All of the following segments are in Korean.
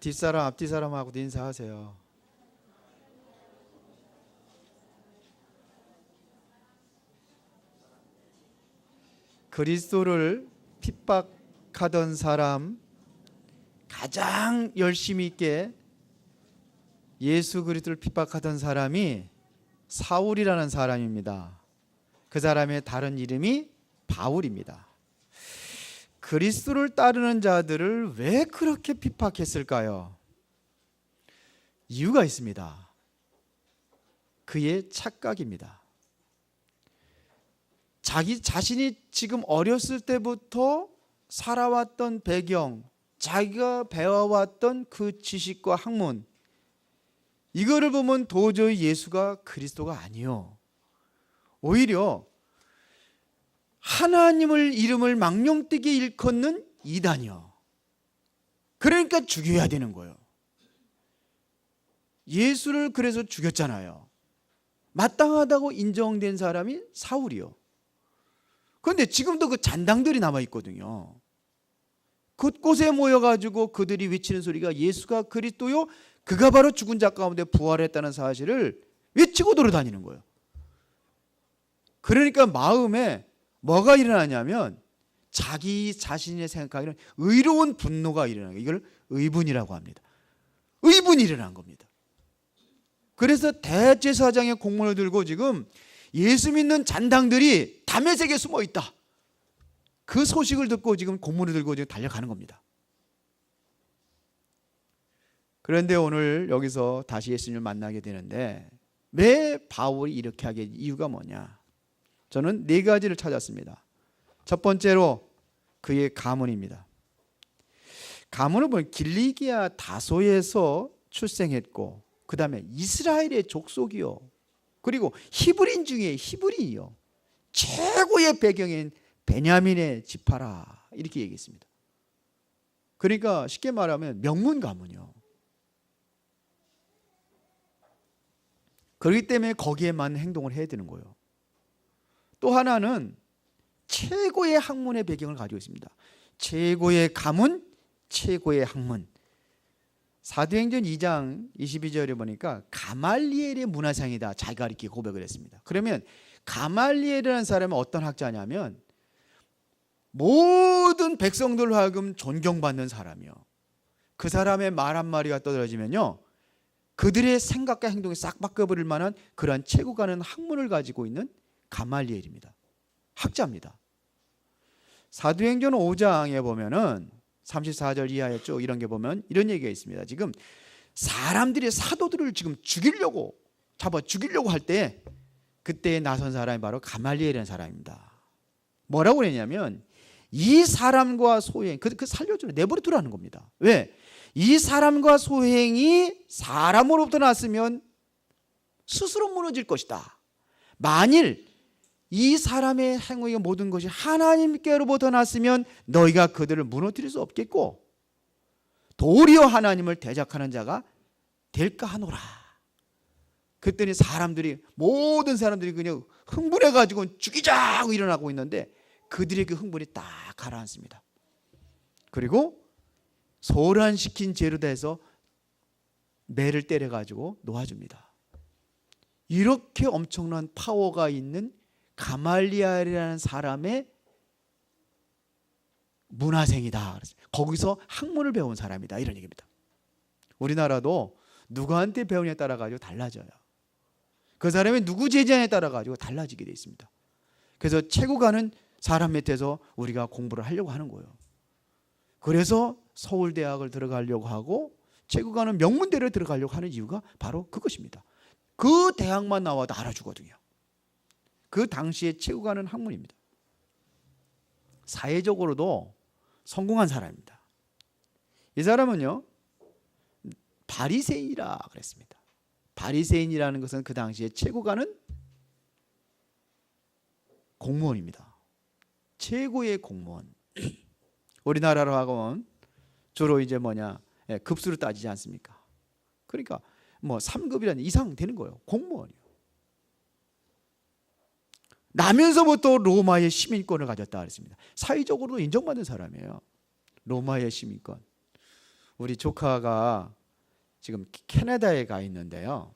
뒷사람 앞뒤 사람하고도 인사하세요. 그리스도를 핍박하던 사람, 가장 열심히 있게 예수 그리스도를 핍박하던 사람이 사울이라는 사람입니다. 그 사람의 다른 이름이 바울입니다. 그리스도를 따르는 자들을 왜 그렇게 핍박했을까요? 이유가 있습니다. 그의 착각입니다. 자기 자신이 지금 어렸을 때부터 살아왔던 배경, 자기가 배워왔던 그 지식과 학문, 이거를 보면 도저히 예수가 그리스도가 아니요, 오히려 하나님을 이름을 망령되게 일컫는 이단이요. 그러니까 죽여야 되는 거예요. 예수를 그래서 죽였잖아요. 마땅하다고 인정된 사람이 사울이요. 그런데 지금도 그 잔당들이 남아있거든요. 곳곳에 모여가지고 그들이 외치는 소리가 예수가 그리스도요, 그가 바로 죽은 자 가운데 부활했다는 사실을 외치고 돌아다니는 거예요. 그러니까 마음에 뭐가 일어나냐면 자기 자신의 생각하기는 의로운 분노가 일어나는 거예요. 이걸 의분이라고 합니다. 의분이 일어난 겁니다. 그래서 대제사장의 공문을 들고 지금 예수 믿는 잔당들이 다메섹에 숨어 있다, 그 소식을 듣고 지금 공문을 들고 지금 달려가는 겁니다. 그런데 오늘 여기서 다시 예수님을 만나게 되는데 왜 바울이 이렇게 하게 된 이유가 뭐냐? 저는 네 가지를 찾았습니다. 첫 번째로 그의 가문입니다. 가문을 보면 길리기아 다소에서 출생했고, 그 다음에 이스라엘의 족속이요, 그리고 히브리인 중에 히브리요, 최고의 배경인 베냐민의 지파라, 이렇게 얘기했습니다. 그러니까 쉽게 말하면 명문 가문이요. 그렇기 때문에 거기에 맞는 행동을 해야 되는 거예요. 또 하나는 최고의 학문의 배경을 가지고 있습니다. 최고의 가문, 최고의 학문. 사도행전 2장 22절에 보니까 가말리엘의 문화상이다, 자기가 이렇게 고백을 했습니다. 그러면 가말리엘이라는 사람은 어떤 학자냐면 모든 백성들로 하여금 존경받는 사람이요. 그 사람의 말 한마디가 떠들어지면요, 그들의 생각과 행동이 싹 바꿔버릴 만한 그러한 최고 가는 학문을 가지고 있는 가말리엘입니다. 학자입니다. 사도행전 5장에 보면은 34절 이하에 쭉 이런 게 보면 이런 얘기가 있습니다. 지금 사람들이 사도들을 지금 죽이려고, 잡아 죽이려고 할 때 그때 나선 사람이 바로 가말리엘이라는 사람입니다. 뭐라고 그랬냐면 이 사람과 소행, 그 살려주는, 내버려 두라는 겁니다. 왜? 이 사람과 소행이 사람으로부터 났으면 스스로 무너질 것이다. 만일 이 사람의 행위의 모든 것이 하나님께로부터 났으면 너희가 그들을 무너뜨릴 수 없겠고 도리어 하나님을 대적하는 자가 될까 하노라. 그랬더니 사람들이, 모든 사람들이 그냥 흥분해가지고 죽이자고 일어나고 있는데 그들의 그 흥분이 딱 가라앉습니다. 그리고 소란시킨 죄로 대해서 매를 때려가지고 놓아줍니다. 이렇게 엄청난 파워가 있는 가말리엘이라는 사람의 문화생이다. 거기서 학문을 배운 사람이다, 이런 얘기입니다. 우리나라도 누구한테 배우냐에 따라 가지고 달라져요. 그 사람이 누구 제자에 따라 가지고 달라지게 되어 있습니다. 그래서 최고 가는 사람 밑에서 우리가 공부를 하려고 하는 거예요. 그래서 서울대학을 들어가려고 하고 최고 가는 명문대를 들어가려고 하는 이유가 바로 그것입니다. 그 대학만 나와도 알아주거든요. 그 당시에 최고 가는 학문입니다. 사회적으로도 성공한 사람입니다. 이 사람은요, 바리새인이라 그랬습니다. 바리새인이라는 것은 그 당시에 최고 가는 공무원입니다. 최고의 공무원. 우리나라로 하면 주로 이제 급수로 따지지 않습니까? 그러니까 3급이라는 이상 되는 거예요. 공무원이요. 나면서부터 로마의 시민권을 가졌다 그랬습니다. 사회적으로도 인정받는 사람이에요. 로마의 시민권. 우리 조카가 지금 캐나다에 가 있는데요.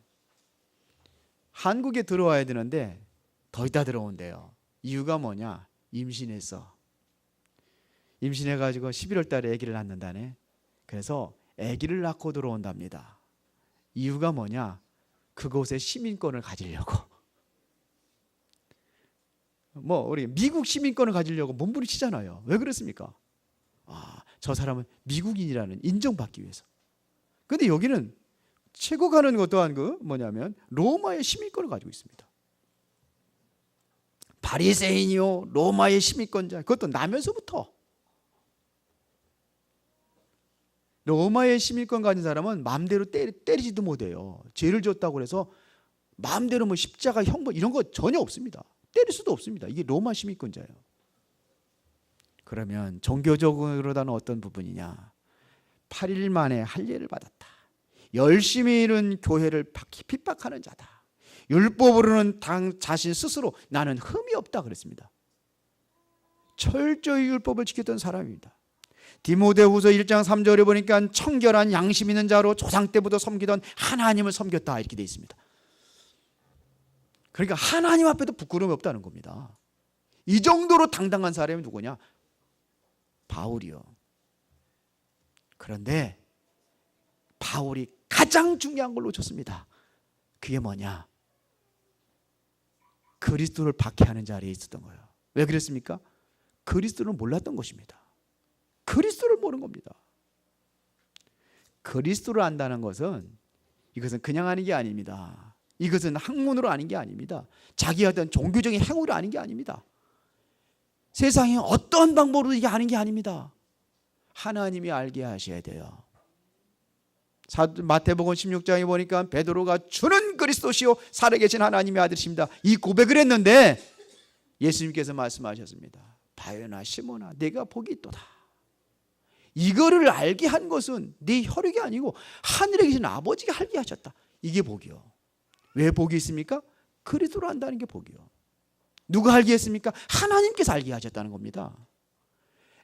한국에 들어와야 되는데 더 있다 들어온대요. 이유가 뭐냐? 임신했어. 임신해가지고 11월 달에 아기를 낳는다네. 그래서 아기를 낳고 들어온답니다. 이유가 뭐냐? 그곳에 시민권을 가지려고. 우리 미국 시민권을 가지려고 몸부림치잖아요. 왜 그렇습니까? 저 사람은 미국인이라는 인정받기 위해서. 근데 여기는 최고 가는 것 또한 뭐냐면 로마의 시민권을 가지고 있습니다. 바리새인이요 로마의 시민권자, 그것도 나면서부터. 로마의 시민권 가진 사람은 마음대로 때리지도 못해요. 죄를 졌다고 해서 마음대로 십자가 형벌 이런 거 전혀 없습니다. 때릴 수도 없습니다. 이게 로마 시민권자예요. 그러면 종교적으로다는 어떤 부분이냐? 8일 만에 할례를 받았다. 열심히 이룬 교회를 핍박하는 자다. 율법으로는 자신 스스로 나는 흠이 없다 그랬습니다. 철저히 율법을 지켰던 사람입니다. 디모데후서 1장 3절에 보니까 청결한 양심 있는 자로 조상 때부터 섬기던 하나님을 섬겼다 이렇게 되어 있습니다. 그러니까 하나님 앞에도 부끄러움이 없다는 겁니다. 이 정도로 당당한 사람이 누구냐? 바울이요. 그런데 바울이 가장 중요한 걸 놓쳤습니다. 그게 뭐냐? 그리스도를 박해하는 자리에 있었던 거예요. 왜 그랬습니까? 그리스도를 몰랐던 것입니다. 그리스도를 모르는 겁니다. 그리스도를 안다는 것은 이것은 그냥 아는 게 아닙니다. 이것은 학문으로 아는 게 아닙니다. 자기 어떤 종교적인 행위로 아는 게 아닙니다. 세상에 어떤 방법으로 이게 아는 게 아닙니다. 하나님이 알게 하셔야 돼요. 마태복음 16장에 보니까 베드로가 주는 그리스도시요 살아계신 하나님의 아들이십니다. 이 고백을 했는데 예수님께서 말씀하셨습니다. 바요나 시몬아 내가 복이 있도다. 이거를 알게 한 것은 네 혈육이 아니고 하늘에 계신 아버지가 알게 하셨다. 이게 복이요. 왜 복이 있습니까? 그리스도를 안다는 게 복이요. 누가 알게 했습니까? 하나님께서 알게 하셨다는 겁니다.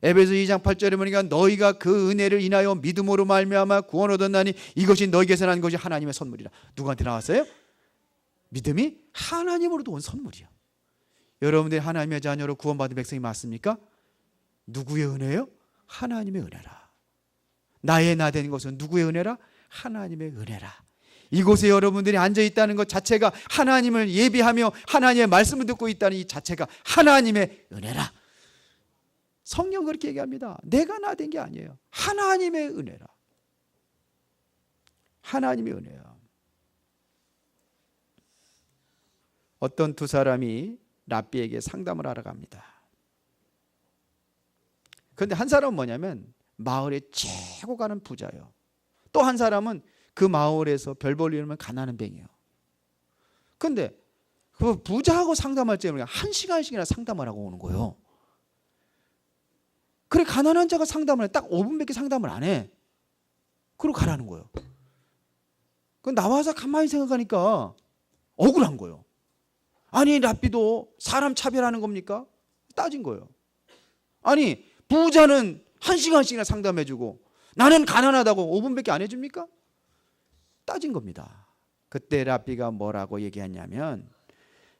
에베소 2장 8절에 보니까 너희가 그 은혜를 인하여 믿음으로 말미암아 구원 얻었나니 이것이 너희에게서 난 것이 하나님의 선물이라. 누구한테 나왔어요? 믿음이 하나님으로도 온 선물이요. 여러분들이 하나님의 자녀로 구원받은 백성이 맞습니까? 누구의 은혜요? 하나님의 은혜라. 나의 나 된 것은 누구의 은혜라? 하나님의 은혜라. 이곳에 여러분들이 앉아 있다는 것 자체가 하나님을 예비하며 하나님의 말씀을 듣고 있다는 이 자체가 하나님의 은혜라. 성경 그렇게 얘기합니다. 내가 나 된 게 아니에요. 하나님의 은혜라. 하나님의 은혜야. 어떤 두 사람이 랍비에게 상담을 하러 갑니다. 그런데 한 사람은 뭐냐면 마을에 최고 가는 부자예요. 또 한 사람은 그 마을에서 별 볼 일 없는 가난한 뱅이에요. 그런데 그 부자하고 상담할 때 1시간씩이나 상담을 하고 오는 거예요. 그래 가난한 자가 상담을 해. 딱 5분밖에 상담을 안 해. 그러고 가라는 거예요. 그 나와서 가만히 생각하니까 억울한 거예요. 아니 랍비도 사람 차별하는 겁니까? 따진 거예요. 아니 부자는 1시간씩이나 상담해주고 나는 가난하다고 5분밖에 안 해줍니까? 따진 겁니다. 그때 랍비가 뭐라고 얘기했냐면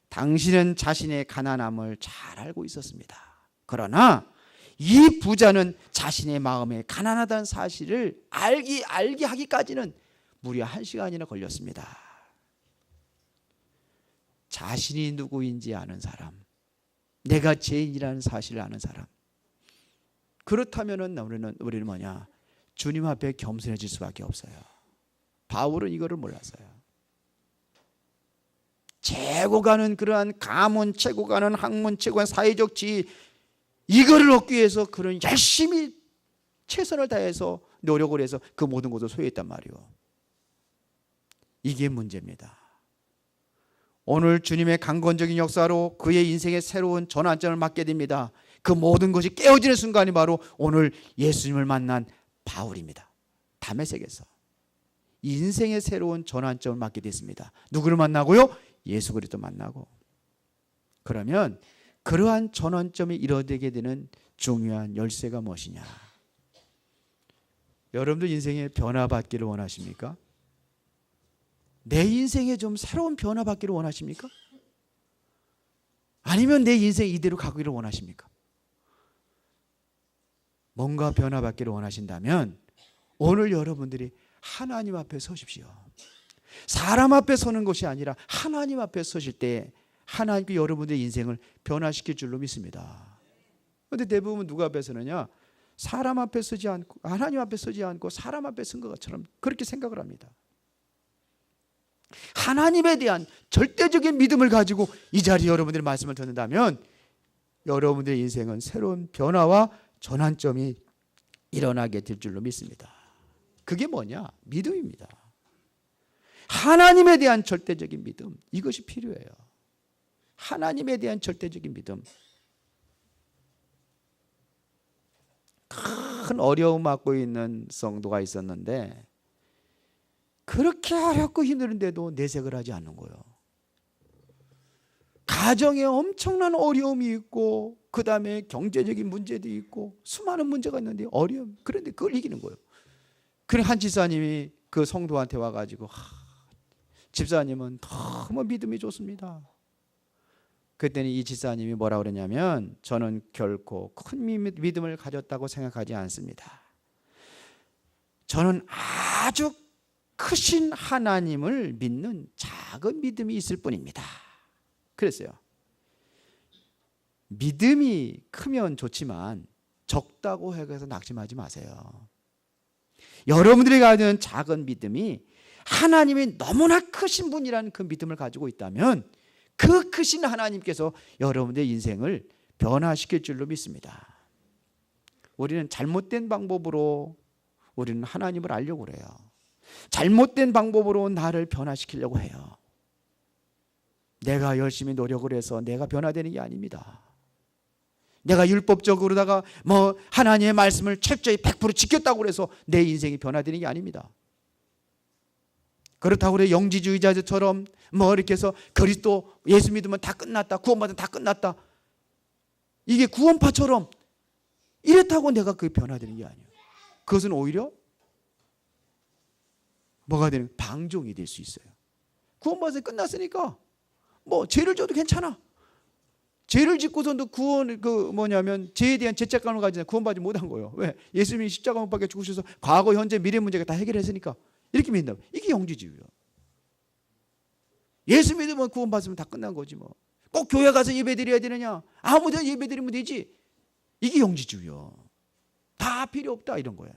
당신은 자신의 가난함을 잘 알고 있었습니다. 그러나 이 부자는 자신의 마음에 가난하다는 사실을 알게 하기까지는 무려 1시간이나 걸렸습니다. 자신이 누구인지 아는 사람, 내가 죄인이라는 사실을 아는 사람. 그렇다면은 우리는 뭐냐? 주님 앞에 겸손해질 수밖에 없어요. 바울은 이거를 몰랐어요. 최고 가는 그러한 가문, 최고 가는 학문, 최고 가는 사회적 지위, 이거를 얻기 위해서 그런 열심히 최선을 다해서 노력을 해서 그 모든 것을 소유했단 말이에요. 이게 문제입니다. 오늘 주님의 강건적인 역사로 그의 인생의 새로운 전환점을 맞게 됩니다. 그 모든 것이 깨어지는 순간이 바로 오늘 예수님을 만난 바울입니다. 다메섹에서 인생의 새로운 전환점을 맞게 됐습니다. 누구를 만나고요? 예수 그리스도 만나고. 그러면 그러한 전환점이 이뤄되게 되는 중요한 열쇠가 무엇이냐? 여러분들 인생에 변화받기를 원하십니까? 내 인생에 좀 새로운 변화받기를 원하십니까? 아니면 내 인생 이대로 가기를 원하십니까? 뭔가 변화받기를 원하신다면 오늘 여러분들이 하나님 앞에 서십시오. 사람 앞에 서는 것이 아니라 하나님 앞에 서실 때 하나님께 여러분들의 인생을 변화시킬 줄로 믿습니다. 그런데 대부분 누가 앞에 서느냐? 사람 앞에 서지 않고 하나님 앞에 서지 않고 사람 앞에 선 것처럼 그렇게 생각을 합니다. 하나님에 대한 절대적인 믿음을 가지고 이 자리에 여러분들의 말씀을 듣는다면 여러분들의 인생은 새로운 변화와 전환점이 일어나게 될 줄로 믿습니다. 그게 뭐냐? 믿음입니다. 하나님에 대한 절대적인 믿음, 이것이 필요해요. 하나님에 대한 절대적인 믿음. 큰 어려움 받고 있는 성도가 있었는데 그렇게 어렵고 힘든데도 내색을 하지 않는 거예요. 가정에 엄청난 어려움이 있고 그 다음에 경제적인 문제도 있고 수많은 문제가 있는데 어려움, 그런데 그걸 이기는 거예요. 그래 한 집사님이 그 성도한테 와가지고 집사님은 너무 믿음이 좋습니다. 그랬더니 이 집사님이 뭐라 그러냐면 저는 결코 큰 믿음을 가졌다고 생각하지 않습니다. 저는 아주 크신 하나님을 믿는 작은 믿음이 있을 뿐입니다. 그랬어요. 믿음이 크면 좋지만 적다고 해서 낙심하지 마세요. 여러분들이 가진 작은 믿음이 하나님이 너무나 크신 분이라는 그 믿음을 가지고 있다면 그 크신 하나님께서 여러분들의 인생을 변화시킬 줄로 믿습니다. 우리는 잘못된 방법으로 우리는 하나님을 알려고 그래요. 잘못된 방법으로 나를 변화시키려고 해요. 내가 열심히 노력을 해서 내가 변화되는 게 아닙니다. 내가 율법적으로다가 하나님의 말씀을 철저히 100% 지켰다고 해서 내 인생이 변화되는 게 아닙니다. 그렇다고 그래 영지주의자들처럼 이렇게 해서 그리스도 예수 믿으면 다 끝났다, 구원받으면 다 끝났다, 이게 구원파처럼 이렇다고 내가 그게 변화되는 게 아니에요. 그것은 오히려 뭐가 되는, 방종이 될 수 있어요. 구원받아서 끝났으니까 죄를 져도 괜찮아. 죄를 짓고서도 죄에 대한 죄책감을 가지고 구원받지 못한 거예요. 왜? 예수님이 십자가 못 박혀 죽으셔서 과거, 현재, 미래 문제가 다 해결했으니까 이렇게 믿는다. 이게 영지주의예요. 예수 믿으면 구원받으면 다 끝난 거지 뭐. 꼭 교회 가서 예배 드려야 되느냐? 아무 데나 예배 드리면 되지. 이게 영지주의요. 다 필요 없다 이런 거예요.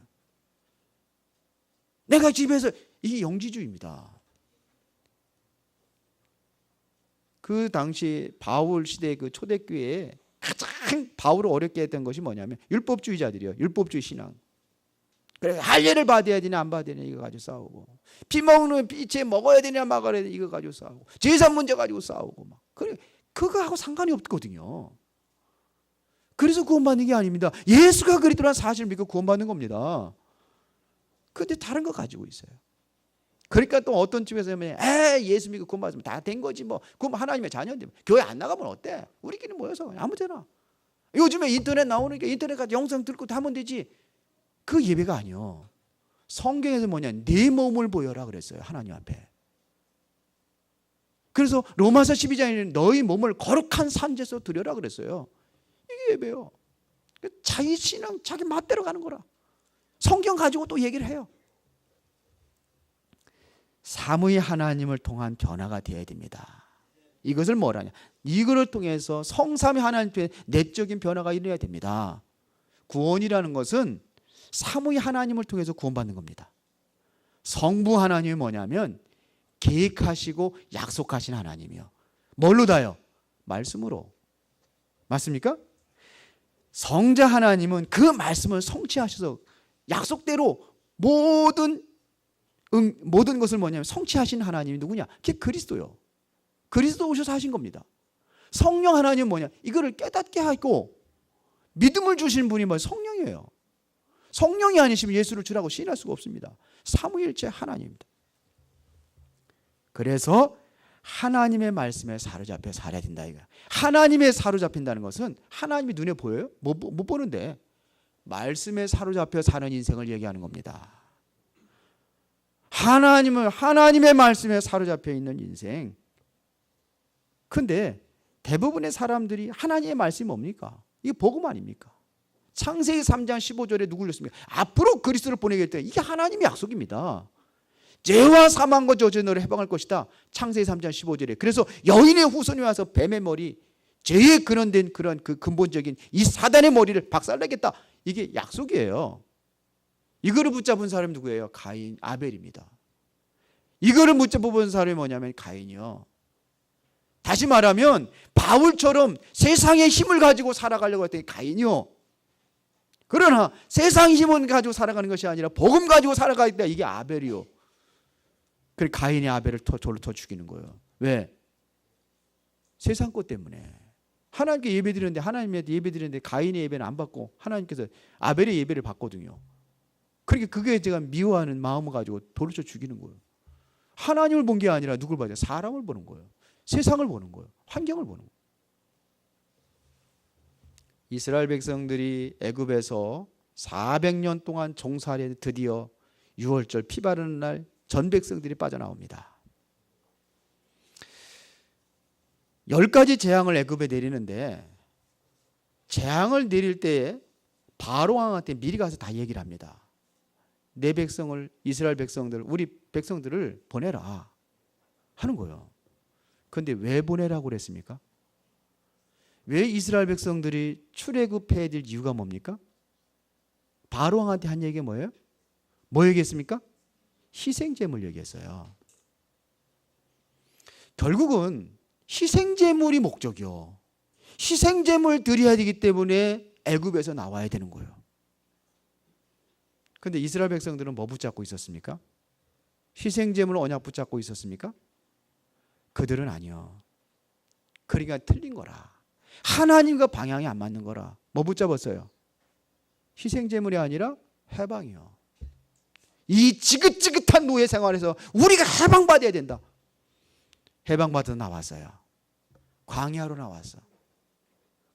내가 집에서, 이게 영지주의입니다. 그 당시 바울 시대 그 초대교회에 가장 바울을 어렵게 했던 것이 뭐냐면 율법주의자들이요. 율법주의 신앙. 그래 할례를 받아야 되냐 안 받아야 되냐 이거 가지고 싸우고, 피 먹는 피채 먹어야 되냐 말아야 되냐 이거 가지고 싸우고, 제사 문제 가지고 싸우고 막. 그래 그거하고 상관이 없거든요. 그래서 구원받는 게 아닙니다. 예수가 그리스도라는 사실을 믿고 구원받는 겁니다. 근데 다른 거 가지고 있어요. 그러니까 또 어떤 집에서 하면 예수 믿고 구원받으면 다 된 거지 그럼 하나님의 자녀인데 교회 안 나가면 어때? 우리끼리 모여서 아무 데나. 요즘에 인터넷 나오니까 인터넷 가서 영상 듣고 다 하면 되지. 그 예배가 아니요. 성경에서 네 몸을 보여라 그랬어요. 하나님 앞에. 그래서 로마서 12장에는 너희 몸을 거룩한 산제소 드려라 그랬어요. 이게 예배요. 자기 신앙 자기 맛대로 가는 거라. 성경 가지고 또 얘기를 해요. 사무의 하나님을 통한 변화가 되어야 됩니다. 이것을 뭐라냐? 이거를 통해서 성삼위 하나님의 내적인 변화가 일어나야 됩니다. 구원이라는 것은 사무의 하나님을 통해서 구원받는 겁니다. 성부 하나님이 뭐냐면 계획하시고 약속하신 하나님이요. 뭘로 다요? 말씀으로. 맞습니까? 성자 하나님은 그 말씀을 성취하셔서 약속대로 모든 것을 성취하신 하나님이 누구냐? 그게 그리스도요. 그리스도 오셔서 하신 겁니다. 성령 하나님은 뭐냐? 이거를 깨닫게 하고 믿음을 주시는 분이 성령이에요. 성령이 아니시면 예수를 주라고 시인할 수가 없습니다. 삼위일체 하나님입니다. 그래서 하나님의 말씀에 사로잡혀 살아야 된다 이거야. 하나님에 사로잡힌다는 것은 하나님이 눈에 보여요? 못 보는데 말씀에 사로잡혀 사는 인생을 얘기하는 겁니다. 하나님의 말씀에 사로잡혀 있는 인생. 근데 대부분의 사람들이 하나님의 말씀이 뭡니까? 이게 복음 아닙니까? 창세기 3장 15절에 누굴 넣습니까? 앞으로 그리스도를 보내겠다. 이게 하나님의 약속입니다. 죄와 사망과 저주의 너를 해방할 것이다. 창세기 3장 15절에. 그래서 여인의 후손이 와서 뱀의 머리, 죄에 근원된 그런 그 근본적인 이 사단의 머리를 박살내겠다. 이게 약속이에요. 이거를 붙잡은 사람이 누구예요? 가인, 아벨입니다. 이거를 붙잡은 사람이 뭐냐면 가인이요. 다시 말하면 바울처럼 세상의 힘을 가지고 살아가려고 했더니 가인이요. 그러나 세상의 힘을 가지고 살아가는 것이 아니라 복음 가지고 살아가겠다. 이게 아벨이요. 그래 가인이 아벨을 돌로 죽이는 거예요. 왜? 세상 것 때문에. 하나님께 예배드리는데 하나님한테 예배드리는데 가인의 예배는 안 받고 하나님께서 아벨의 예배를 받거든요. 그러니까 그게 제가 미워하는 마음을 가지고 돌로 죽이는 거예요. 하나님을 본 게 아니라 누굴 봐요? 사람을 보는 거예요. 세상을 보는 거예요. 환경을 보는 거예요. 이스라엘 백성들이 애굽에서 400년 동안 종살이 드디어 6월절 피 바르는 날 전 백성들이 빠져나옵니다. 10가지 재앙을 애굽에 내리는데 재앙을 내릴 때에 바로 왕한테 미리 가서 다 얘기를 합니다. 내 백성을 이스라엘 백성들 우리 백성들을 보내라 하는 거예요. 그런데 왜 보내라고 그랬습니까? 왜 이스라엘 백성들이 출애굽해야 될 이유가 뭡니까? 바로 왕한테 한 얘기가 뭐예요? 뭐 얘기했습니까? 희생제물 얘기했어요. 결국은 희생제물이 목적이요. 희생제물 드려야 되기 때문에 애굽에서 나와야 되는 거예요. 그런데 이스라엘 백성들은 뭐 붙잡고 있었습니까? 희생제물 언약 붙잡고 있었습니까? 그들은 아니요. 그러니까 틀린 거라. 하나님과 방향이 안 맞는 거라. 뭐 붙잡았어요? 희생제물이 아니라 해방이요. 이 지긋지긋한 노예 생활에서 우리가 해방받아야 된다. 해방받아 나왔어요. 광야로 나왔어.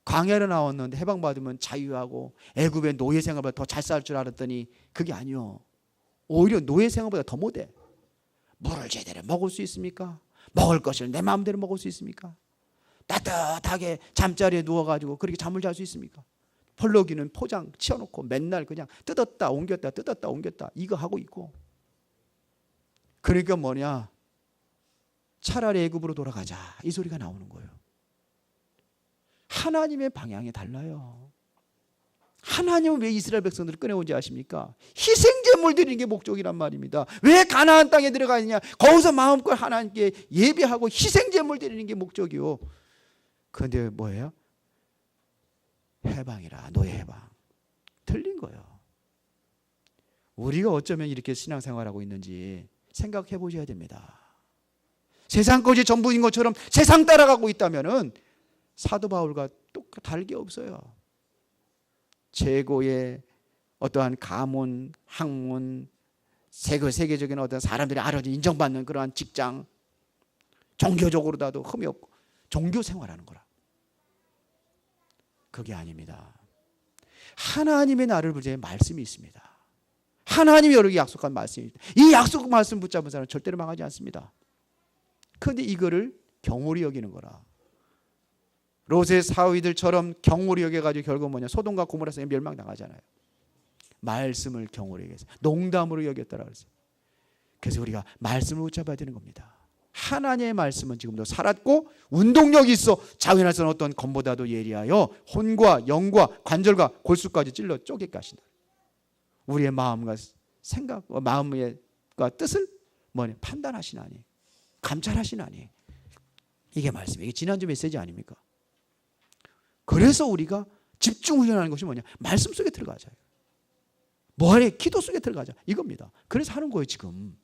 광야로 나왔는데 해방받으면 자유하고 애굽의 노예 생활보다 더 잘 살 줄 알았더니 그게 아니요. 오히려 노예 생활보다 더 못해. 물을 제대로 먹을 수 있습니까? 먹을 것을 내 마음대로 먹을 수 있습니까? 따뜻하게 잠자리에 누워가지고 그렇게 잠을 잘 수 있습니까? 펄럭이는 포장 치워놓고 맨날 그냥 뜯었다 옮겼다 뜯었다 옮겼다 이거 하고 있고. 그러니까 뭐냐? 차라리 애굽으로 돌아가자 이 소리가 나오는 거예요. 하나님의 방향이 달라요. 하나님은 왜 이스라엘 백성들을 꺼내온지 아십니까? 희생제물 드리는 게 목적이란 말입니다. 왜 가나안 땅에 들어가느냐? 거기서 마음껏 하나님께 예배하고 희생제물 드리는 게 목적이요. 그런데 뭐예요? 해방이라. 노예 해방. 틀린 거예요. 우리가 어쩌면 이렇게 신앙생활하고 있는지 생각해 보셔야 됩니다. 세상 것이 전부인 것처럼 세상 따라가고 있다면은 사도 바울과 다를 게 없어요. 최고의 어떠한 가문, 학문, 세계적인 어떤 사람들이 알아서 인정받는 그러한 직장, 종교적으로도 흠이 없고 종교 생활하는 거라. 그게 아닙니다. 하나님의 나를 부르짖는 말씀이 있습니다. 하나님이 여러분에게 약속한 말씀이 있다. 이 약속 말씀 붙잡은 사람은 절대로 망하지 않습니다. 그런데 이거를 경홀히 여기는 거라. 롯의 사위들처럼 경홀히 여겨가지고 결국 뭐냐? 소돔과 고모라 성이 멸망당하잖아요. 말씀을 경홀히 여겼어요. 농담으로 여겼다라 그랬어요. 그래서 우리가 말씀을 붙잡아야 되는 겁니다. 하나님의 말씀은 지금도 살았고 운동력이 있어 자연에서는 어떤 검보다도 예리하여 혼과 영과 관절과 골수까지 찔러 쪼개게 하신다. 우리의 마음과 생각, 마음과 뜻을 뭐냐? 판단하시나니, 감찰하시나니. 이게 말씀이에요. 이게 지난주 메시지 아닙니까? 그래서 우리가 집중 훈련하는 것이 뭐냐? 말씀 속에 들어가자. 뭐하래? 기도 속에 들어가자. 이겁니다. 그래서 하는 거예요, 지금.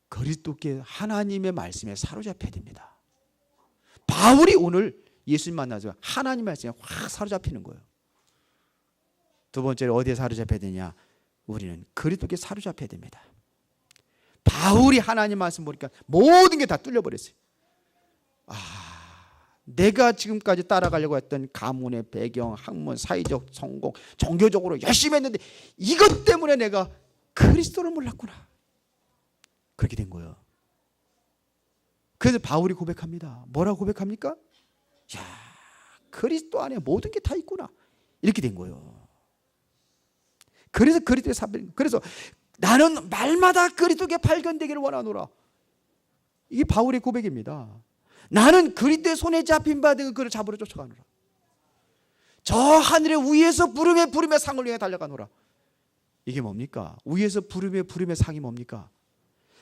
그리스도께 하나님의 말씀에 사로잡혀야 됩니다. 바울이 오늘 예수님 만나서 하나님 말씀에 확 사로잡히는 거예요. 두 번째로 어디에 사로잡혀야 되냐? 우리는 그리스도께 사로잡혀야 됩니다. 바울이 하나님 말씀 보니까 모든 게 다 뚫려버렸어요. 내가 지금까지 따라가려고 했던 가문의 배경, 학문, 사회적 성공, 종교적으로 열심히 했는데 이것 때문에 내가 그리스도를 몰랐구나. 그렇게 된 거예요. 그래서 바울이 고백합니다. 뭐라고 고백합니까? 야, 그리스도 안에 모든 게 다 있구나. 이렇게 된 거예요. 그래서 그리스도의 사명. 그래서 나는 말마다 그리스도께 발견되기를 원하노라. 이게 바울의 고백입니다. 나는 그리스도의 손에 잡힌 바 된 그를 잡으러 쫓아가노라. 저 하늘의 위에서 부름에 상을 위해 달려가노라. 이게 뭡니까? 위에서 부름에 상이 뭡니까?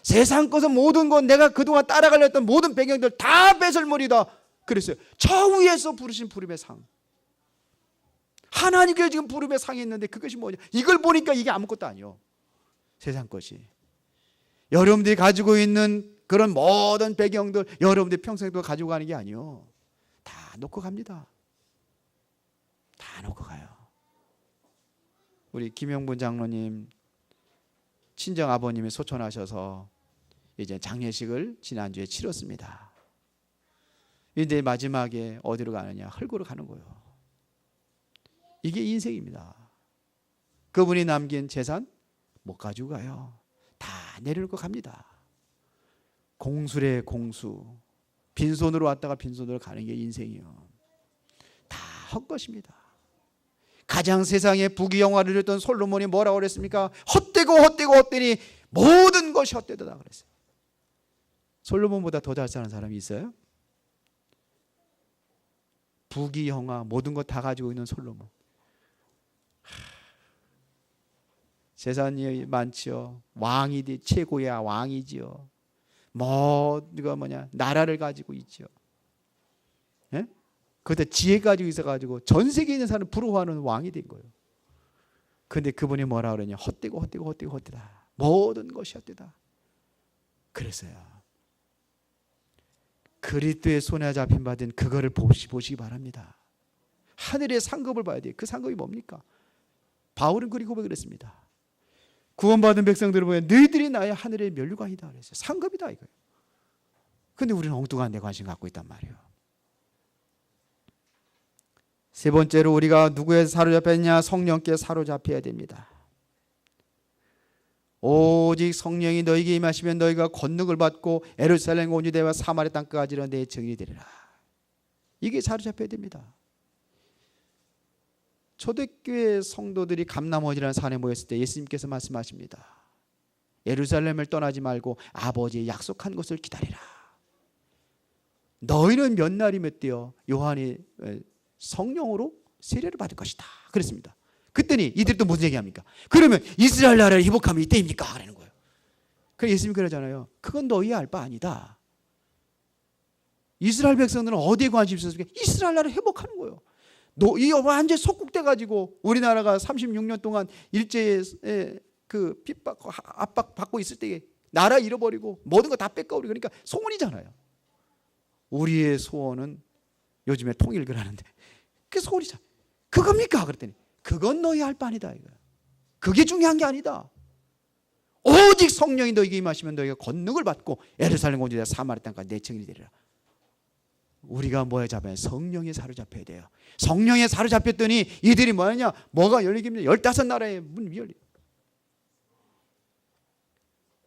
세상 것은 모든 것, 내가 그동안 따라가려 했던 모든 배경들 다 배설물이다. 그랬어요. 저 위에서 부르신 부름의 상. 하나님께 지금 부름의 상이 있는데 그것이 뭐냐? 이걸 보니까 이게 아무것도 아니요. 세상 것이. 여러분들이 가지고 있는 그런 모든 배경들, 여러분들이 평생도 가지고 가는 게 아니요. 다 놓고 갑니다. 다 놓고 가요. 우리 김영분 장로님 친정 아버님이 소천하셔서 이제 장례식을 지난주에 치렀습니다. 이제 마지막에 어디로 가느냐? 흙으로 가는 거예요. 이게 인생입니다. 그분이 남긴 재산 못 가지고 가요. 다 내려놓고 갑니다. 공수래 공수. 빈손으로 왔다가 빈손으로 가는 게 인생이요. 다 헛것입니다. 가장 세상에 부귀영화를 누렸던 솔로몬이 뭐라고 그랬습니까? 헛되니 모든 것이 헛되다 그랬어요. 솔로몬보다 더 잘 사는 사람이 있어요? 부귀영화 모든 것 다 가지고 있는 솔로몬. 재산이 많지요. 왕이 최고야 왕이지요. 이거 나라를 가지고 있죠. 예? 그때 지혜 가지고 있어가지고 전 세계에 있는 사람을 부러워하는 왕이 된 거예요. 그런데 그분이 뭐라 그러냐? 헛되다. 모든 것이 헛되다. 그랬어요. 그리스도의 손에 잡힌 바된 그거를 보시기 바랍니다. 하늘의 상급을 봐야 돼요. 그 상급이 뭡니까? 바울은 그리 고백을 했습니다. 구원받은 백성들을 보면 너희들이 나의 하늘의 면류관이다 그랬어요. 상급이다 이거예요. 그런데 우리는 엉뚱한 데 관심 갖고 있단 말이에요. 세 번째로 우리가 누구에 사로잡혔냐? 성령께 사로잡혀야 됩니다. 오직 성령이 너희에게 임하시면 너희가 권능을 받고 예루살렘 온 유대와 사마리아 땅까지 이르러 내 증인이 되리라. 이게 사로잡혀야 됩니다. 초대교회 성도들이 감람원이라는 산에 모였을 때 예수님께서 말씀하십니다. 예루살렘을 떠나지 말고 아버지의 약속한 것을 기다리라. 너희는 몇 날이면 때요 요한이 성령으로 세례를 받을 것이다 그랬습니다. 그랬더니 이들이 또 무슨 얘기합니까? 그러면 이스라엘 나라를 회복하면 이때입니까? 그러는 거예요. 그래서 예수님이 그러잖아요. 그건 너희 알 바 아니다. 이스라엘 백성들은 어디에 관심이 있었습니까? 이스라엘 나라를 회복하는 거예요. 이 완전 속국돼 가지고 우리나라가 36년 동안 일제에 그 핍박 압박 받고 있을 때 나라 잃어버리고 모든 거 다 뺏겨오고 그러니까 소원이잖아요. 우리의 소원은 요즘에 통일을 하는데 그게 소원이잖아. 그겁니까? 그랬더니 그건 너희 할 바 아니다 이거야. 그게 중요한 게 아니다. 오직 성령이 너희에게 임하시면 너희가 권능을 받고 예루살렘 온 유대 사마리아 땅까지 내 증인이 되리라. 우리가 뭐에 잡아야 성령에 사로잡혀야 돼요. 성령에 사로잡혔더니 이들이 뭐냐? 뭐가 열리기입니다. 15나라의 문이 열려.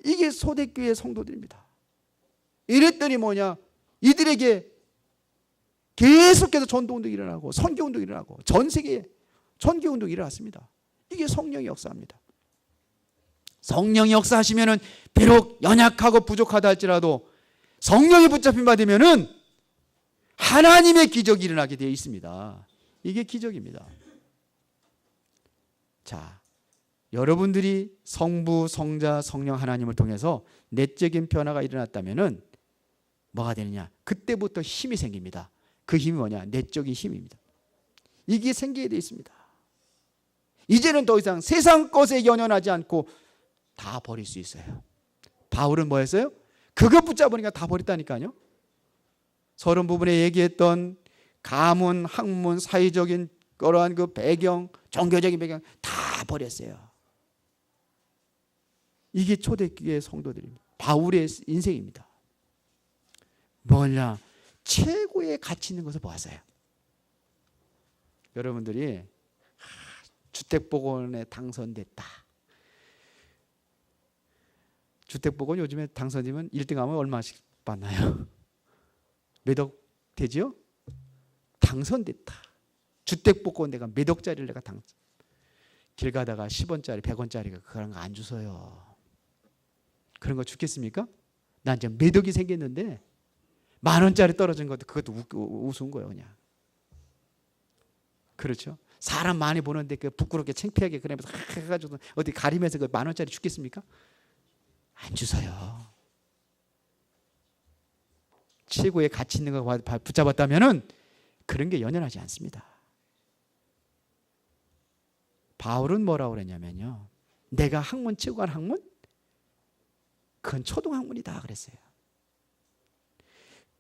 이게 초대교회 성도들입니다. 이랬더니 뭐냐? 이들에게 계속해서 전도운동이 일어나고 선교운동이 일어나고 전 세계에 선교운동이 일어났습니다. 이게 성령의 역사입니다. 성령이 역사하시면은 비록 연약하고 부족하다 할지라도 성령이 붙잡힌 바 되면은 하나님의 기적이 일어나게 되어 있습니다. 이게 기적입니다. 자, 여러분들이 성부, 성자, 성령 하나님을 통해서 내적인 변화가 일어났다면은 뭐가 되느냐? 그때부터 힘이 생깁니다. 그 힘이 뭐냐? 내적인 힘입니다. 이게 생기게 되어 있습니다. 이제는 더 이상 세상 것에 연연하지 않고 다 버릴 수 있어요. 바울은 뭐 했어요? 그거 붙잡으니까 다 버렸다니까요. 서론 부분에 얘기했던 가문, 학문, 사회적인 그러한 그 배경, 종교적인 배경 다 버렸어요. 이게 초대교회 성도들입니다. 바울의 인생입니다. 뭐냐? 최고의 가치 있는 것을 보았어요. 여러분들이 주택복원에 당선됐다. 주택복원 요즘에 당선이면 1등하면 얼마씩 받나요? 몇 억 되죠? 당선됐다. 주택복원 내가 몇 억짜리를 내가 당선. 길 가다가 10원짜리 100원짜리가 그런 거 안 주서요. 그런 거 죽겠습니까? 난 이제 몇 억이 생겼는데 10,000원짜리 떨어진 것도 그것도 우스운 거예요 그냥. 그렇죠? 사람 많이 보는데 그 부끄럽게 창피하게 그러면서 해가지고 어디 가리면서 그 10,000원짜리 죽겠습니까? 안 주서요. 최고의 가치 있는 거 붙잡았다면은 그런 게 연연하지 않습니다. 바울은 뭐라고 그랬냐면요, 내가 학문 치고 간 학문? 그건 초등학문이다 그랬어요.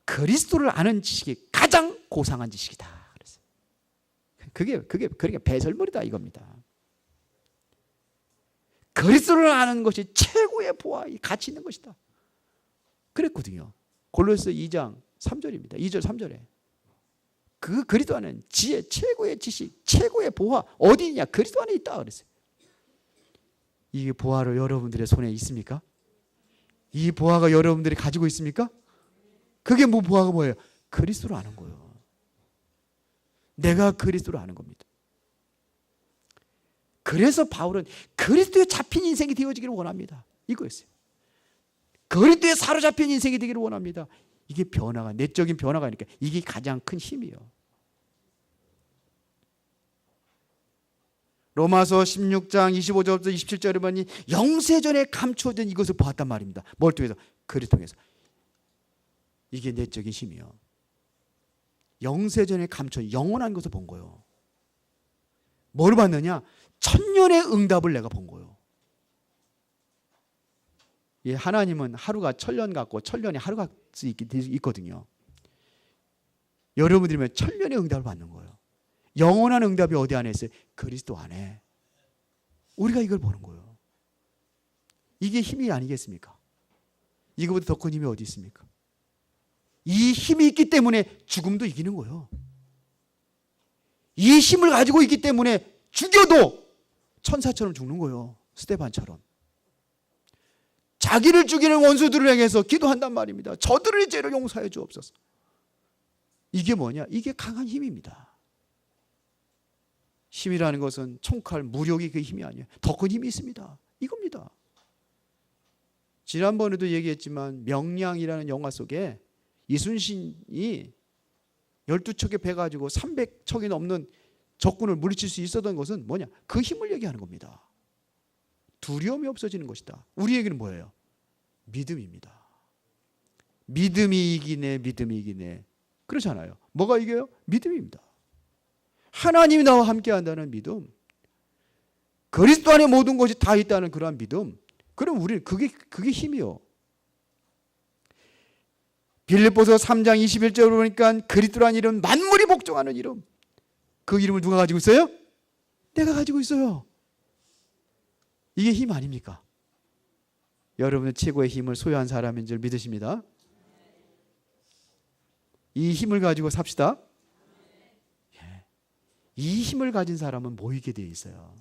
그리스도를 아는 지식이 가장 고상한 지식이다 그랬어요. 그게 그러니까 배설물이다 이겁니다. 그리스도를 아는 것이 최고의 보아, 가치 있는 것이다 그랬거든요. 골로새 2장 3절입니다. 2절 3절에 그 그리스도 안에 지혜, 최고의 지식, 최고의 보화 어디 있냐? 그리스도 안에 있다 그랬어요. 이 보화로 여러분들의 손에 있습니까? 이 보화가 여러분들이 가지고 있습니까? 그게 뭐 보화가 뭐예요? 그리스도를 아는 거예요. 내가 그리스도를 아는 겁니다. 그래서 바울은 그리스도에 잡힌 인생이 되어지기를 원합니다. 이거였어요. 그리스도에 사로잡힌 인생이 되기를 원합니다. 이게 변화가, 내적인 변화가 있으니까 이게 가장 큰 힘이에요. 로마서 16장 25절부터 27절에 보니 영세전에 감추어진 이것을 보았단 말입니다. 뭘 통해서? 그리스도 통해서. 이게 내적인 힘이에요. 영세전에 감춰진 영원한 것을 본 거예요. 뭘 봤느냐? 천년의 응답을 내가 본 거예요. 예, 하나님은 하루가 천년 같고 천년이 하루가 있거든요. 여러분들이면 천년의 응답을 받는 거예요. 영원한 응답이 어디 안에 있어요? 그리스도 안에. 우리가 이걸 보는 거예요. 이게 힘이 아니겠습니까? 이거보다 더 큰 힘이 어디 있습니까? 이 힘이 있기 때문에 죽음도 이기는 거예요. 이 힘을 가지고 있기 때문에 죽여도 천사처럼 죽는 거예요. 스데반처럼. 자기를 죽이는 원수들을 향해서 기도한단 말입니다. 저들의 죄를 용서해 주옵소서. 이게 뭐냐? 이게 강한 힘입니다. 힘이라는 것은 총칼, 무력이 그 힘이 아니에요. 더 큰 힘이 있습니다. 이겁니다. 지난번에도 얘기했지만 명량이라는 영화 속에 이순신이 12척의 배 가지고 300척이 넘는 적군을 물리칠 수 있었던 것은 뭐냐? 그 힘을 얘기하는 겁니다. 두려움이 없어지는 것이다. 우리에게는 뭐예요? 믿음입니다. 믿음이 이기네, 믿음이 이기네. 그렇잖아요. 뭐가 이겨요? 믿음입니다. 하나님이 나와 함께 한다는 믿음, 그리스도 안에 모든 것이 다 있다는 그러한 믿음. 그럼 우리는 그게 힘이요. 빌립보서 3장 21절을 보니까 그리스도라는 이름, 만물이 복종하는 이름. 그 이름을 누가 가지고 있어요? 내가 가지고 있어요. 이게 힘 아닙니까? 여러분은 최고의 힘을 소유한 사람인 줄 믿으십니다. 이 힘을 가지고 삽시다. 예. 이 힘을 가진 사람은 모이게 되어 있어요.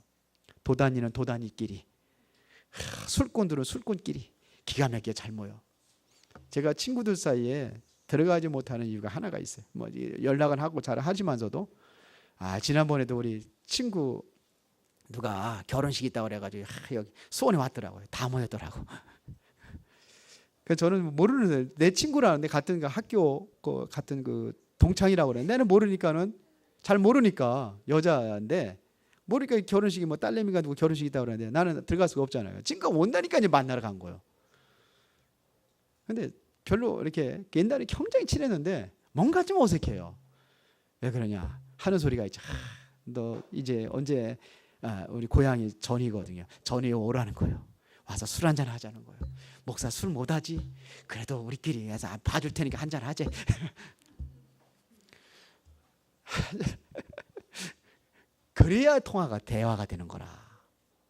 도단이는 도단이끼리, 술꾼들은 술꾼끼리 기가 막히게 잘 모여. 제가 친구들 사이에 들어가지 못하는 이유가 하나가 있어요. 뭐 연락은 하고 잘 하지만서도 지난번에도 우리 친구 누가 결혼식 있다고 그래가지고 여기 수원에 왔더라고요. 다 모였더라고. 그래서 저는 모르는, 내 친구라는데 같은 그 학교 같은 그 동창이라고 그래. 나는 모르니까는, 잘 모르니까, 여자인데 모르니까 결혼식이 뭐 딸내미가 누구 결혼식 있다고 그러는데 나는 들어갈 수가 없잖아요. 친구가 온다니까 이제 만나러 간 거예요. 근데 별로 이렇게 옛날에 굉장히 친했는데 뭔가 좀 어색해요. 왜 그러냐 하는 소리가 있죠. 너 이제 언제 우리 고향이 전이거든요. 전이 오라는 거예요. 와서 술 한잔 하자는 거예요. 목사 술 못하지? 그래도 우리끼리 해서 봐줄 테니까 한잔 하지. 그래야 대화가 되는 거라.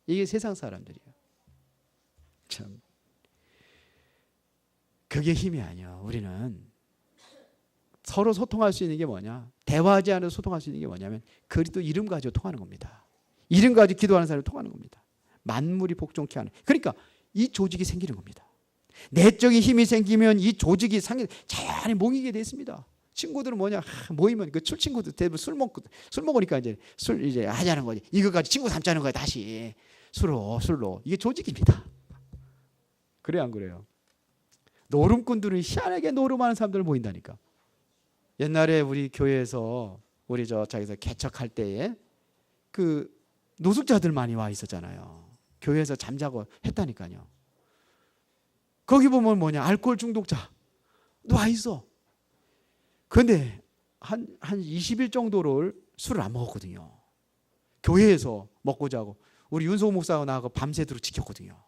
이게 세상 사람들이에요. 참, 그게 힘이 아니야. 우리는 서로 소통할 수 있는 게 뭐냐? 대화하지 않아도 소통할 수 있는 게 뭐냐면 그리스도 이름 가지고 통하는 겁니다. 이름 가지고 기도하는 사람이 통하는 겁니다. 만물이 복종케 하는. 그러니까 이 조직이 생기는 겁니다. 내적인 힘이 생기면 이 조직이 자연히 모이게 돼 있습니다. 친구들은 뭐냐? 모이면 그 친구들 대부분 술 먹으니까 이제 술 이제 하자는 거지. 이거까지 친구 삼자는 거야. 다시 술로 이게 조직입니다. 그래 안 그래요? 노름꾼들은 희한하게 노름하는 사람들 모인다니까. 옛날에 우리 교회에서 우리 자기서 개척할 때에 그 노숙자들 많이 와 있었잖아요. 교회에서 잠자고 했다니까요. 거기 보면 뭐냐? 알코올 중독자 와 있어. 그런데 한 20일 정도를 술을 안 먹었거든요. 교회에서 먹고 자고 우리 윤소 목사가 나하고 밤새도록 지켰거든요.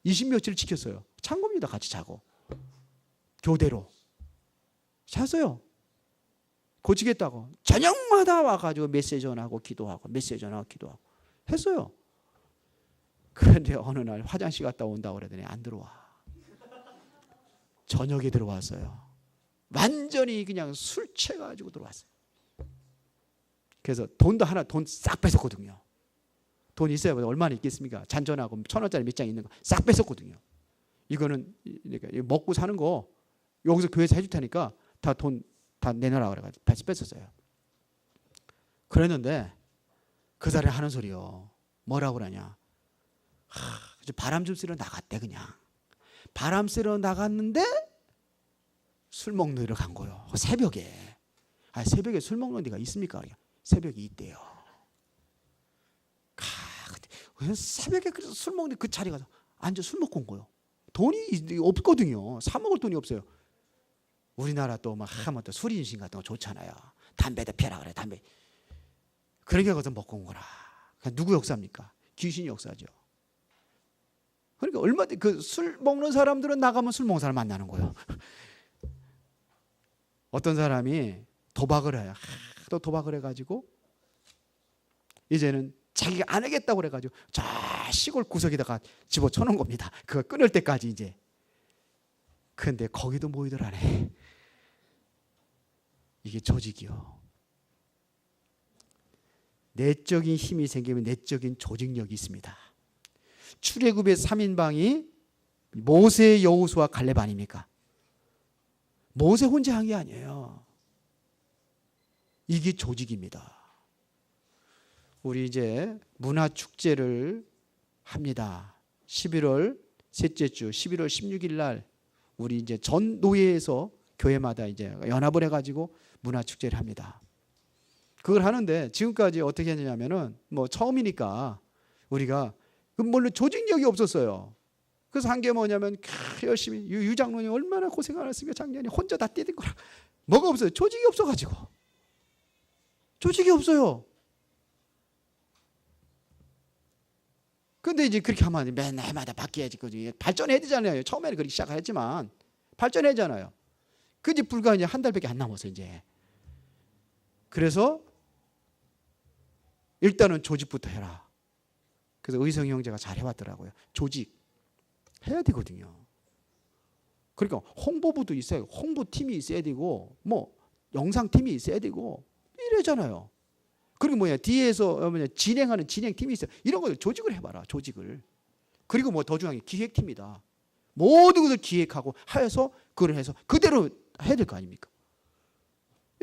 20며칠 지켰어요. 창고입니다. 같이 자고 교대로 잤어요. 고치겠다고 저녁마다 와가지고 메시지 전하고 기도하고 메시지 전하고 기도하고 했어요. 그런데 어느 날 화장실 갔다 온다고 그러더니 안 들어와. 저녁에 들어왔어요. 완전히 그냥 술 취해가지고 들어왔어요. 그래서 돈 싹 뺏었거든요. 돈 있어야 얼마나 있겠습니까? 잔전하고 1,000원짜리 몇 장 있는 거 싹 뺏었거든요. 이거는 먹고 사는 거 여기서 교회에서 해줄 테니까 돈 다 내놔라 그래가지고 다시 뺏었어요. 그랬는데 그 사람이 하는 소리요. 뭐라고 그러냐? 바람 좀 쐬러 나갔대 그냥. 바람 쐬러 나갔는데 술 먹는 데로 간 거예요. 새벽에. 새벽에 술 먹는 데가 있습니까? 새벽에 있대요. 새벽에 술 먹는 그 자리에 가서 앉아 술 먹고 온 거예요. 돈이 없거든요. 사 먹을 돈이 없어요. 우리나라 또 막 하면 또 술인신 같은 거 좋잖아요. 담배도 피라 그래 담배. 그러게 가서 먹고 온 거라. 누구 역사입니까? 귀신이 역사죠. 그러니까 얼마든지 그 술 먹는 사람들은 나가면 술 먹는 사람 만나는 거예요. 어떤 사람이 도박을 해요. 또 도박을 해가지고 이제는 자기가 안 하겠다고 그래가지고 저 시골 구석에다가 집어쳐놓은 겁니다. 그거 끊을 때까지 이제. 그런데 거기도 모이더라네. 이게 조직이요. 내적인 힘이 생기면 내적인 조직력이 있습니다. 출애굽의 3인방이 모세, 여호수아, 갈렙 아닙니까? 모세 혼자 한 게 아니에요. 이게 조직입니다. 우리 이제 문화축제를 합니다. 11월 셋째 주 11월 16일 날 우리 이제 전 노예에서 교회마다 이제 연합을 해가지고 문화축제를 합니다. 그걸 하는데 지금까지 어떻게 했냐면은 뭐 처음이니까 우리가 물론 조직력이 없었어요. 그래서 한 게 뭐냐면 열심히 유 장로님 얼마나 고생하셨습니까? 작년에 혼자 다 떼든 거라. 뭐가 없어요. 조직이 없어가지고. 조직이 없어요. 근데 이제 그렇게 하면 맨날 해마다 바뀌어야지. 발전해야 되잖아요. 처음에는 그렇게 시작했지만 발전해야 되잖아요. 그 이제 불과 이제 한 달밖에 안 남았어요. 이제. 그래서 일단은 조직부터 해라. 그래서 의성 형제가 잘 해왔더라고요. 조직 해야 되거든요. 그러니까 홍보부도 있어요. 홍보팀이 있어야 되고 뭐 영상팀이 있어야 되고 이러잖아요. 그리고 뭐냐 뒤에서 진행하는 진행팀이 있어요. 이런 걸 조직을 해봐라. 조직을. 그리고 뭐 더 중요한 게 기획팀이다. 모든 것을 기획하고 해서 그걸 해서 그대로 해야 될 거 아닙니까?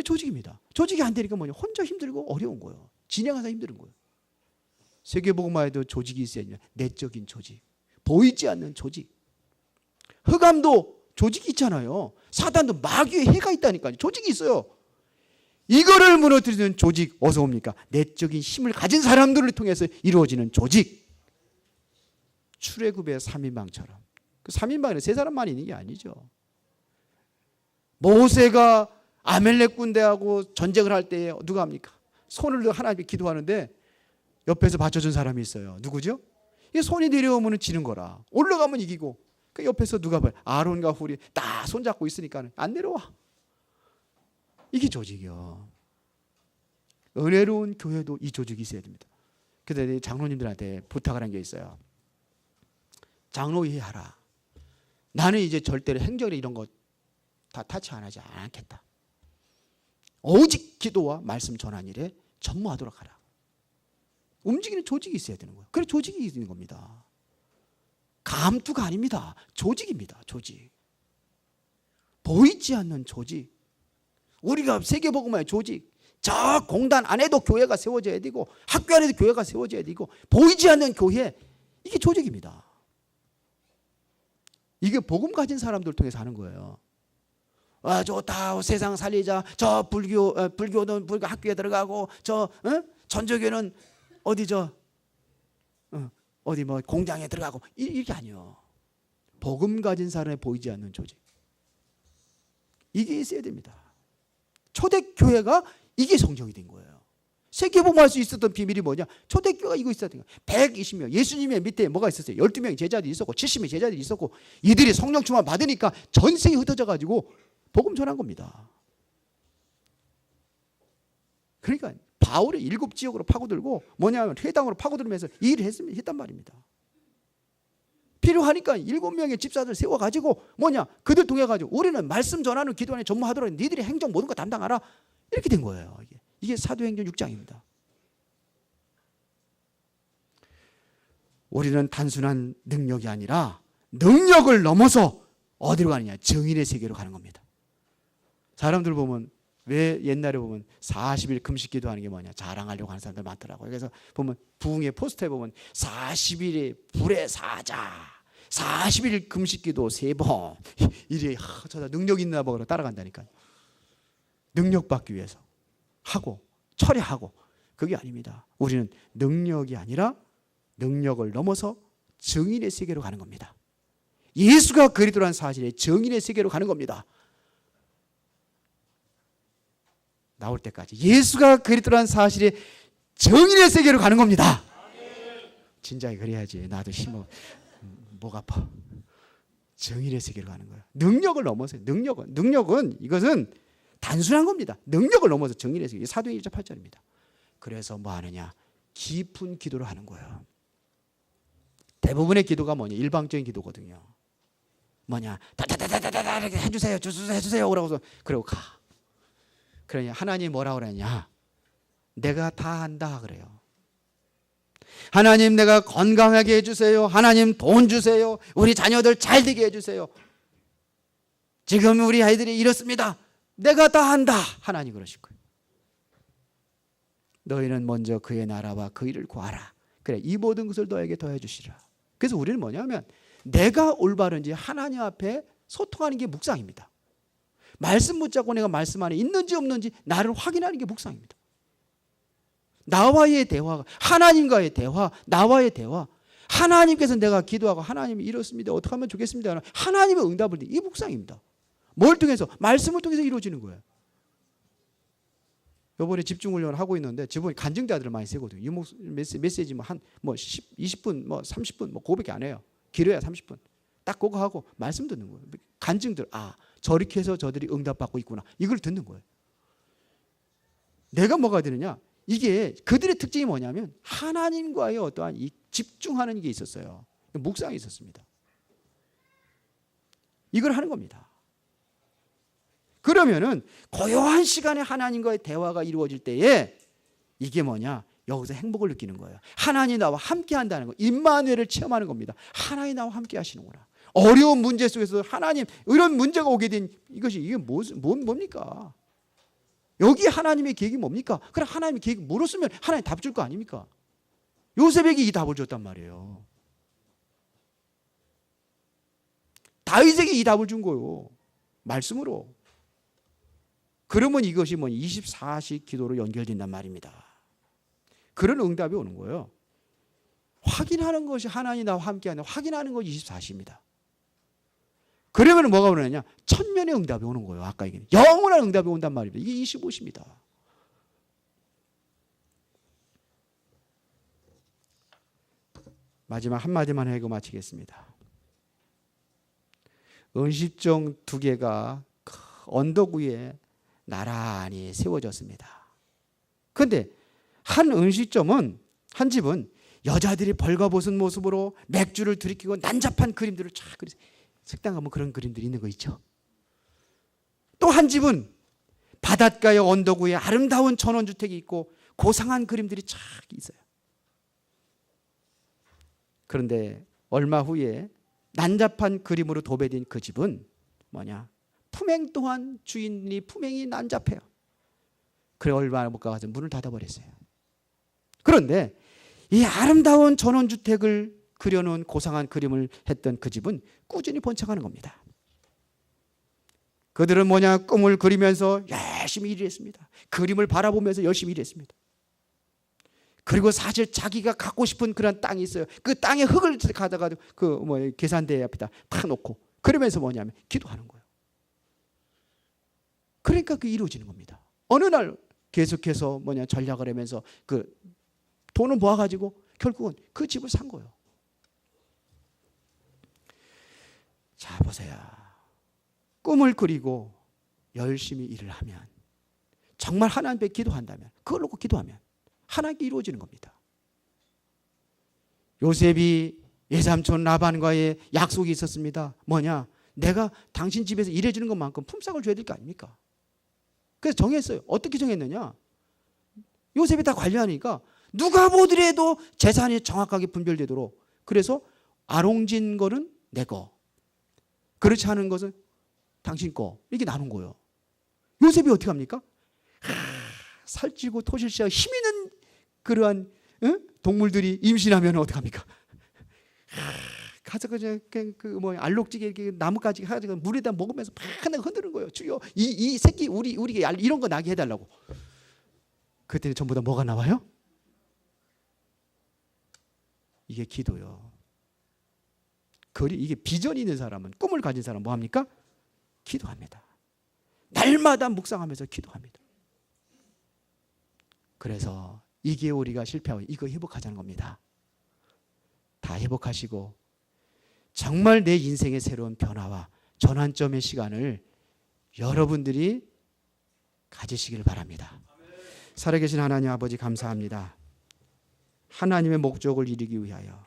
조직입니다. 조직이 안 되니까 뭐냐 혼자 힘들고 어려운 거예요. 진행하기가 힘든 거예요. 세계복음화에도 조직이 있어야 돼요. 내적인 조직. 보이지 않는 조직. 흑암도 조직이 있잖아요. 사단도 마귀의 해가 있다니까요. 조직이 있어요. 이거를 무너뜨리는 조직 어디서 옵니까? 내적인 힘을 가진 사람들을 통해서 이루어지는 조직. 출애굽의 3인방처럼. 그 3인방에는 세 사람만 있는 게 아니죠. 모세가 아멜렉 군대하고 전쟁을 할 때 누가 합니까? 손을 하나님께 기도하는데 옆에서 받쳐준 사람이 있어요. 누구죠? 이 손이 내려오면 지는 거라. 올라가면 이기고. 그 옆에서 누가 봐요? 아론과 훌이 딱 손잡고 있으니까 안 내려와. 이게 조직이요. 은혜로운 교회도 이 조직이 있어야 됩니다. 그래서 장로님들한테 부탁을 한 게 있어요. 장로회의 하라. 나는 이제 절대로 행정이나 이런 거 다 타치 안 하지 않겠다. 오직 기도와 말씀 전한 일에 전무하도록 하라. 움직이는 조직이 있어야 되는 거예요. 그래 조직이 있는 겁니다. 감투가 아닙니다. 조직입니다. 조직. 보이지 않는 조직. 우리가 세계복음화의 조직. 저 공단 안에도 교회가 세워져야 되고 학교 안에도 교회가 세워져야 되고 보이지 않는 교회. 이게 조직입니다. 이게 복음 가진 사람들 통해서 하는 거예요. 아, 좋다. 세상 살리자. 저 불교는 불교 학교에 들어가고 저 전조교는 어디 어디 뭐 공장에 들어가고 이게 아니요. 복음 가진 사람에 보이지 않는 조직. 이게 있어야 됩니다. 초대교회가 이게 성정이 된 거예요. 세계복음할 수 있었던 비밀이 뭐냐? 초대교회가 이거 있어야 돼요. 120명, 예수님의 밑에 뭐가 있었어요? 12명의 제자들이 있었고 70명의 제자들이 있었고 이들이 성령 충만 받으니까 전 세계에 흩어져 가지고 복음 전한 겁니다. 그러니까 바울이 7지역으로 파고들고 뭐냐면 회당으로 파고들면서 이 일을 했단 말입니다. 필요하니까 7명의 집사들 세워가지고 뭐냐 그들 통해 가지고 우리는 말씀 전하는 기도 안에 전무하도록 니들이 행정 모든 거 담당하라 이렇게 된 거예요. 이게 사도행전 6장입니다. 우리는 단순한 능력이 아니라 능력을 넘어서 어디로 가느냐? 정인의 세계로 가는 겁니다. 사람들 보면 왜 옛날에 보면 40일 금식 기도하는 게 뭐냐? 자랑하려고 하는 사람들 많더라고요. 그래서 보면 부흥의 포스터에 보면 40일의 불의 사자 40일 금식 기도 3번 이래 저다 능력 있나 보고 따라간다니까요. 능력 받기 위해서 하고 철회하고 그게 아닙니다. 우리는 능력이 아니라 능력을 넘어서 정인의 세계로 가는 겁니다. 예수가 그리스도라는 사실에 정인의 세계로 가는 겁니다. 나올 때까지 예수가 그리스도라는 사실에 정인의 세계로 가는 겁니다. 진작에 그래야지. 나도 목 아파. 정인의 세계로 가는 거예요. 능력을 넘어서 능력은 이것은 단순한 겁니다. 능력을 넘어서 정인의 세계. 사도행전 1장 8절입니다. 그래서 뭐 하느냐? 깊은 기도를 하는 거예요. 대부분의 기도가 뭐냐? 일방적인 기도거든요. 뭐냐? 다다다다다다 이렇게 해주세요. 그러고 가. 그러냐? 하나님 뭐라고 그러냐? 내가 다 한다 그래요. 하나님 내가 건강하게 해주세요. 하나님 돈 주세요. 우리 자녀들 잘 되게 해주세요. 지금 우리 아이들이 이렇습니다. 내가 다 한다. 하나님 그러실 거예요. 너희는 먼저 그의 나라와 그 일을 구하라. 그래 이 모든 것을 너에게 더해 주시라. 그래서 우리는 뭐냐면 내가 올바른지 하나님 앞에 소통하는 게 묵상입니다. 말씀 붙잡고 내가 말씀 안에 있는지 없는지 나를 확인하는 게 묵상입니다. 나와의 대화, 하나님과의 대화, 나와의 대화. 하나님께서 내가 기도하고 하나님이 이렇습니다. 어떻게 하면 좋겠습니다. 하나님의 응답을 이 묵상입니다. 뭘 통해서? 말씀을 통해서 이루어지는 거예요. 이번에 집중훈련을 하고 있는데 저번에 간증자들을 많이 세거든요. 메시지 한 20분, 30분 그거밖에 안 해요. 길어야 30분. 딱 그거 하고 말씀 듣는 거예요. 간증들 저렇게 해서 저들이 응답받고 있구나. 이걸 듣는 거예요. 내가 뭐가 되느냐? 이게 그들의 특징이 뭐냐면 하나님과의 어떠한 이 집중하는 게 있었어요. 묵상이 있었습니다. 이걸 하는 겁니다. 그러면은 고요한 시간에 하나님과의 대화가 이루어질 때에 이게 뭐냐? 여기서 행복을 느끼는 거예요. 하나님이 나와 함께 한다는 거. 임마누엘을 체험하는 겁니다. 하나님이 나와 함께 하시는구나. 어려운 문제 속에서 하나님 이런 문제가 오게 된 이게 뭡니까? 여기 하나님의 계획이 뭡니까? 그럼 하나님의 계획 물었으면 하나님 답 줄 거 아닙니까? 요셉에게 이 답을 줬단 말이에요. 다윗에게 이 답을 준 거예요. 말씀으로. 그러면 이것이 24시 기도로 연결된단 말입니다. 그런 응답이 오는 거예요. 확인하는 것이 하나님이 나와 함께하는 확인하는 것이 24시입니다. 그러면 뭐가 오느냐? 천년의 응답이 오는 거예요. 아까 얘기는 영원한 응답이 온단 말입니다. 이게 25시입니다. 마지막 한마디만 하고 마치겠습니다. 은식정 2개가 언덕 위에 나란히 세워졌습니다. 그런데 한 은식점은 한 집은 여자들이 벌거벗은 모습으로 맥주를 들이키고 난잡한 그림들을 쫙 그리세요. 식당 가면 그런 그림들이 있는 거 있죠. 또 한 집은 바닷가의 언덕 위에 아름다운 전원주택이 있고 고상한 그림들이 쫙 있어요. 그런데 얼마 후에 난잡한 그림으로 도배된 그 집은 뭐냐? 품행 또한 주인이 품행이 난잡해요. 그래 얼마 못 가서 문을 닫아버렸어요. 그런데 이 아름다운 전원주택을 그려놓은 고상한 그림을 했던 그 집은 꾸준히 번창하는 겁니다. 그들은 뭐냐? 꿈을 그리면서 열심히 일했습니다. 그림을 바라보면서 열심히 일했습니다. 그리고 사실 자기가 갖고 싶은 그런 땅이 있어요. 그 땅에 흙을 가다가 계산대 앞에다 다 놓고 그러면서 뭐냐면 기도하는 거예요. 그러니까 그 이루어지는 겁니다. 어느 날 계속해서 전략을 하면서 그 돈을 모아가지고 결국은 그 집을 산 거예요. 자, 보세요. 꿈을 그리고 열심히 일을 하면, 정말 하나님께 기도한다면, 그걸 놓고 기도하면 하나님께 이루어지는 겁니다. 요셉이 외삼촌 라반과의 약속이 있었습니다. 뭐냐? 내가 당신 집에서 일해주는 것만큼 품삯을 줘야 될 거 아닙니까? 그래서 정했어요. 어떻게 정했느냐? 요셉이 다 관리하니까 누가 보더라도 재산이 정확하게 분별되도록, 그래서 아롱진 거는 내 거, 그렇지 않은 것은 당신 거, 이렇게 나눈 거예요. 요셉이 어떻게 합니까? 살찌고 토실시하고 힘 있는 그러한 동물들이 임신하면 어떻게 합니까? 가서 알록지게 이렇게 나뭇가지 해가지고 물에다 먹으면서 막 흔드는 거예요. 주여, 이 새끼 우리게 이런 거 나게 해달라고. 그때는 전부 다 뭐가 나와요? 이게 기도요. 이게 비전이 있는 사람은, 꿈을 가진 사람은 뭐 합니까? 기도합니다. 날마다 묵상하면서 기도합니다. 그래서 이게 우리가 실패하고 이거 회복하자는 겁니다. 다 회복하시고 정말 내 인생의 새로운 변화와 전환점의 시간을 여러분들이 가지시길 바랍니다. 살아계신 하나님 아버지, 감사합니다. 하나님의 목적을 이루기 위하여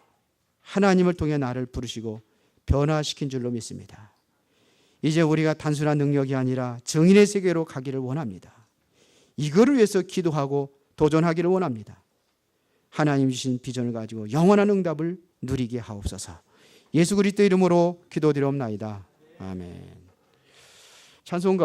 하나님을 통해 나를 부르시고 변화시킨 줄로 믿습니다. 이제 우리가 단순한 능력이 아니라 증인의 세계로 가기를 원합니다. 이거를 위해서 기도하고 도전하기를 원합니다. 하나님 주신 비전을 가지고 영원한 응답을 누리게 하옵소서. 예수 그리스도 이름으로 기도드리옵나이다. 아멘. 찬송가